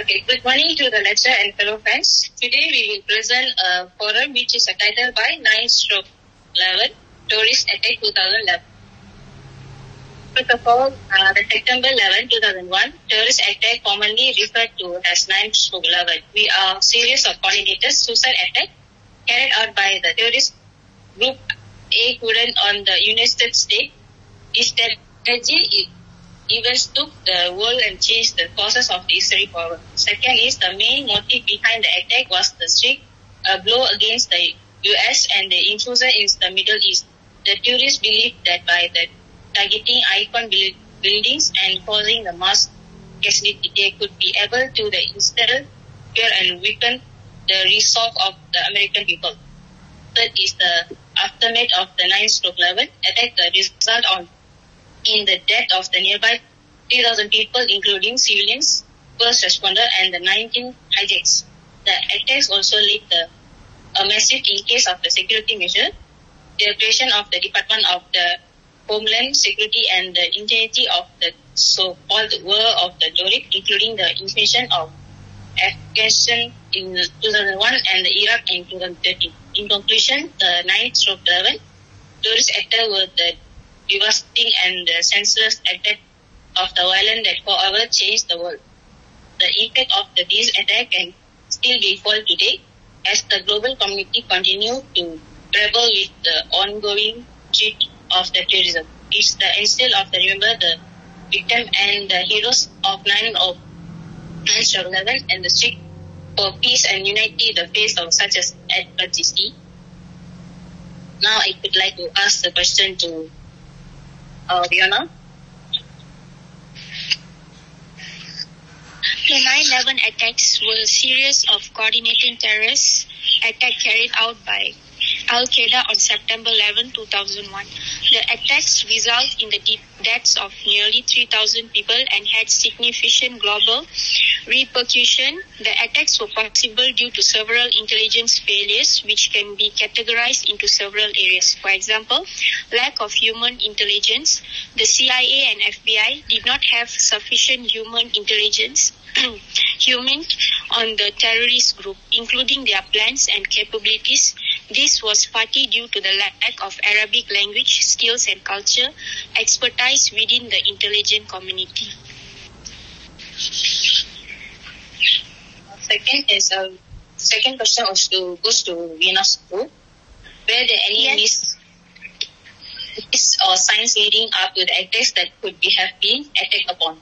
Okay, good morning to the lecturer and fellow friends. Today we will present a forum which is titled by 9/11 Tourist Attack 2011. First of all, the September 11, 2001 terrorist attack commonly referred to as 9/11. We are a series of coordinated suicide attack carried out by the terrorist group A on the United States. This strategy events took the world and changed the courses of the history forward. Second is the main motive behind the attack was the strict blow against the US and the intrusion in the Middle East. The terrorists believed that by the targeting icon buildings and causing the mass casualty, they could be able to instill fear and weaken the resolve of the American people. Third is the aftermath of the 9/11 attack, the result in the death of the nearby 3,000 people, including civilians, first responder, and the 19 hijacks. The attacks also led to a massive increase of the security measure, the operation of the Department of the Homeland Security, and the integrity of the so-called War of the Dorif, including the invasion of Afghanistan in 2001 and Iraq in 2013. In conclusion, the 9/11 terrorist attack were the devastating and senseless attack of the violence that forever changed the world. The impact of these attacks can still be felt today as the global community continues to grapple with the ongoing threat of the terrorism. It's the instead of the remember the victim and the heroes of 9/11 and the strict for peace and unity the face of such as adversity. Now I would like to ask the question to Fiona. The 9/11 attacks were a series of coordinating terrorist attacks carried out by Al-Qaeda on September 11, 2001. The attacks result in the deaths of nearly 3,000 people and had significant global repercussion. The attacks were possible due to several intelligence failures, which can be categorized into several areas. For example, lack of human intelligence. The CIA and FBI did not have sufficient human intelligence on the terrorist group, including their plans and capabilities. This was partly due to the lack of Arabic language skills and culture expertise within the intelligence community. Second question goes to Vienna's group. Were there any myths or signs leading up to the attacks that could have been attacked upon?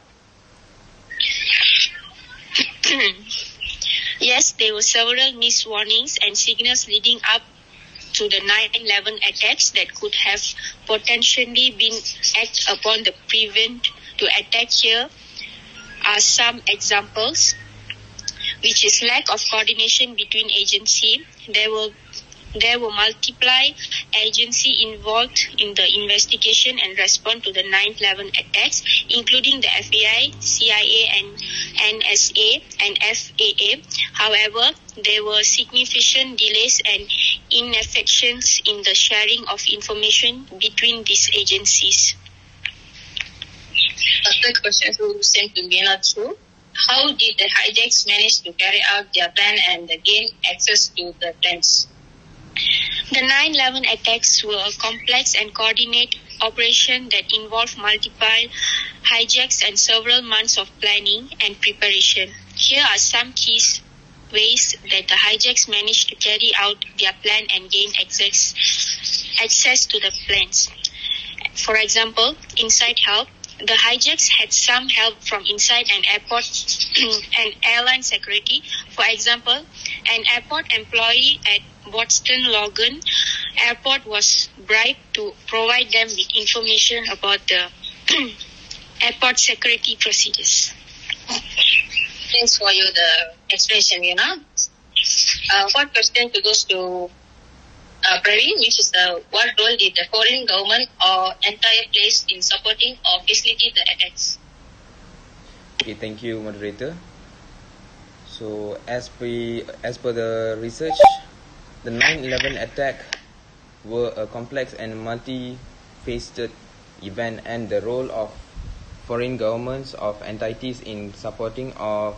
Yes, there were several missed warnings and signals leading up to the 9/11 attacks that could have potentially been acted upon to prevent the attack. Here are some examples, which is lack of coordination between agencies. There were multiple agencies involved in the investigation and response to the 9/11 attacks, including the FBI, CIA, and NSA and FAA. However, there were significant delays and ineffectiveness in the sharing of information between these agencies. The third question is sent to Vienna too. How did the hijacks manage to carry out their plan and gain access to the plans? The 9/11 attacks were a complex and coordinated operation that involved multiple hijacks and several months of planning and preparation. Here are some key ways that the hijacks managed to carry out their plan and gain access to the plans. For example, inside help. The hijacks had some help from inside an airport and airline security. For example, an airport employee at Boston Logan Airport was bribed to provide them with information about the airport security procedures. Thanks for the explanation, Vienna. Fourth question goes to Praveen, which is what role did the foreign government or entire place in supporting or facilitating the attacks? Okay, thank you, moderator. So, as per the research, the 9/11 attack were a complex and multi-faceted event, and the role of foreign governments of entities in supporting or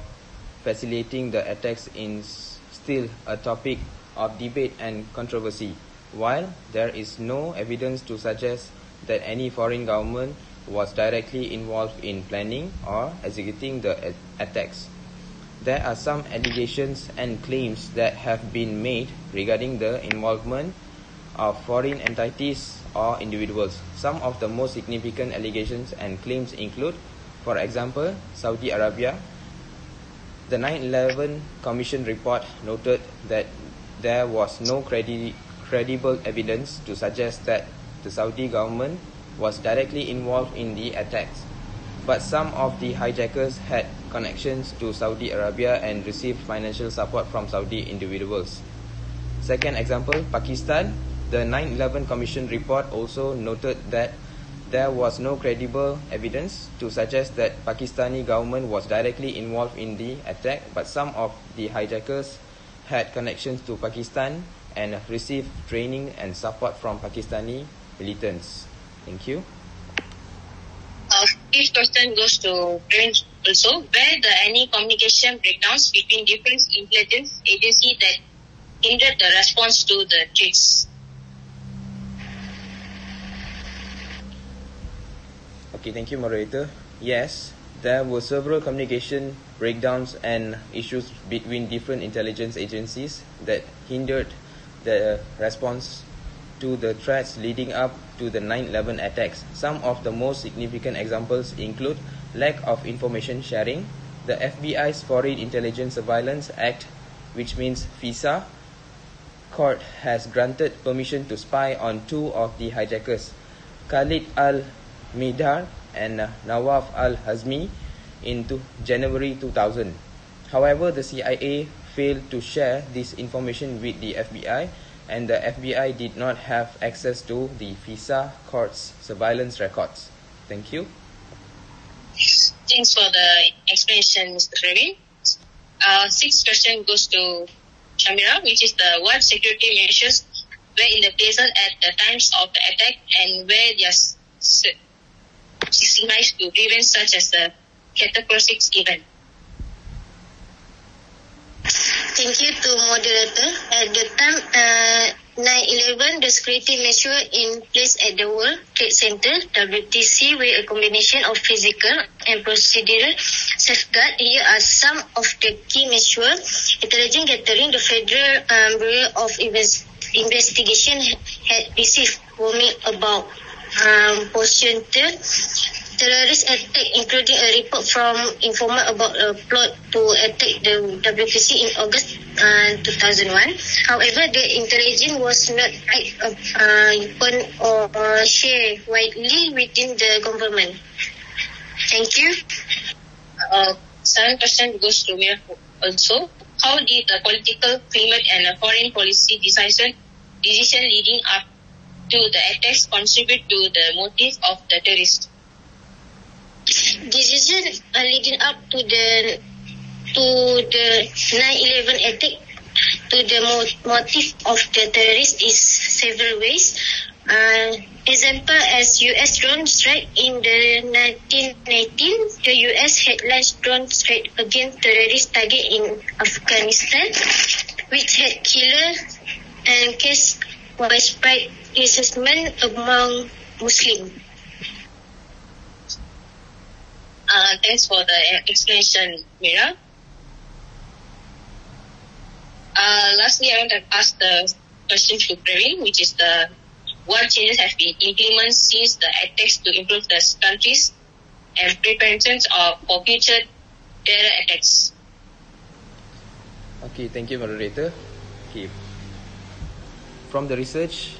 facilitating the attacks is still a topic of debate and controversy, while there is no evidence to suggest that any foreign government was directly involved in planning or executing the attacks. There are some allegations and claims that have been made regarding the involvement of foreign entities or individuals. Some of the most significant allegations and claims include, for example, Saudi Arabia. The 9/11 Commission report noted that there was no credible evidence to suggest that the Saudi government was directly involved in the attacks, but some of the hijackers had connections to Saudi Arabia and received financial support from Saudi individuals. Second example, Pakistan. The 9/11 Commission report also noted that there was no credible evidence to suggest that Pakistani government was directly involved in the attack, but some of the hijackers had connections to Pakistan and received training and support from Pakistani militants. Thank you. Fifth question goes to Praveen also. Were there any communication breakdowns between different intelligence agencies that hindered the response to the threats? Okay, thank you, moderator. Yes, there were several communication breakdowns and issues between different intelligence agencies that hindered the response to the threats leading up to the 9/11 attacks. Some of the most significant examples include lack of information sharing, the FBI's Foreign Intelligence Surveillance Act, which means FISA, court has granted permission to spy on two of the hijackers, Khalid al-Mihdhar and Nawaf al-Hazmi, in January 2000. However, the CIA failed to share this information with the FBI, and the FBI did not have access to the FISA court's surveillance records. Thank you. Thanks for the explanation, Mr. Praveen. Sixth question goes to Shamira, which is what security measures were in the place at the times of the attack and where they are systemized to prevent such as a catastrophic event. Thank you to moderator. At the time 9/11, the security measure in place at the World Trade Center (WTC) were a combination of physical and procedural safeguard. Here are some of the key measures. Intelligence gathering. The Federal Bureau of Investigation had received warning about potential terrorist attack, including a report from informant about a plot to attack the WTC in August 2001. However, the intelligence was not open or shared widely within the government. Thank you. Seventh question goes to Mira also. How did the political climate and foreign policy decision leading up to the attacks contribute to the motive of the terrorists? Decision leading up to the 9/11 attack, to the motive of the terrorists is several ways. Example, as U.S. drone strike in the 1919, the U.S. had launched drone strike against terrorist target in Afghanistan, which had killed and caused widespread resentment among Muslims. Thanks for the explanation, Mira. Lastly, I want to ask the question to Praveen, which is what changes have been implemented since the attacks to improve the countries and preparations for future terror attacks? Okay, thank you, moderator. Okay. From the research,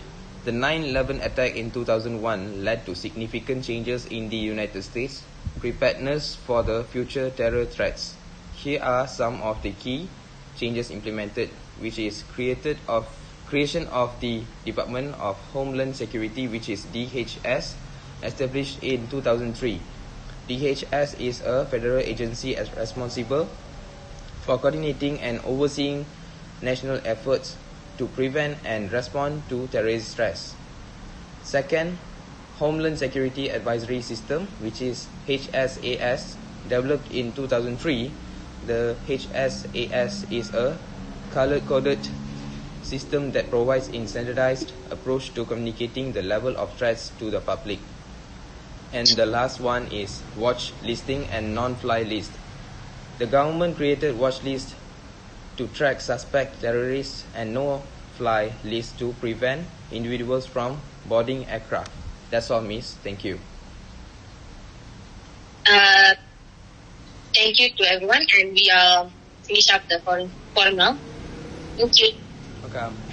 the 9/11 attack in 2001 led to significant changes in the United States preparedness for the future terror threats. Here are some of the key changes implemented, which is creation of the Department of Homeland Security, which is DHS, established in 2003. DHS is a federal agency responsible for coordinating and overseeing national efforts to prevent and respond to terrorist threats. Second, Homeland Security Advisory System, which is HSAS, developed in 2003, the HSAS is a color-coded system that provides a standardized approach to communicating the level of threats to the public. And the last one is watch listing and non-fly list. The government created watch list to track suspect terrorists and no-fly list to prevent individuals from boarding aircraft. That's all, Miss. Thank you. Thank you to everyone, and we finish up the forum now. Thank you. Okay.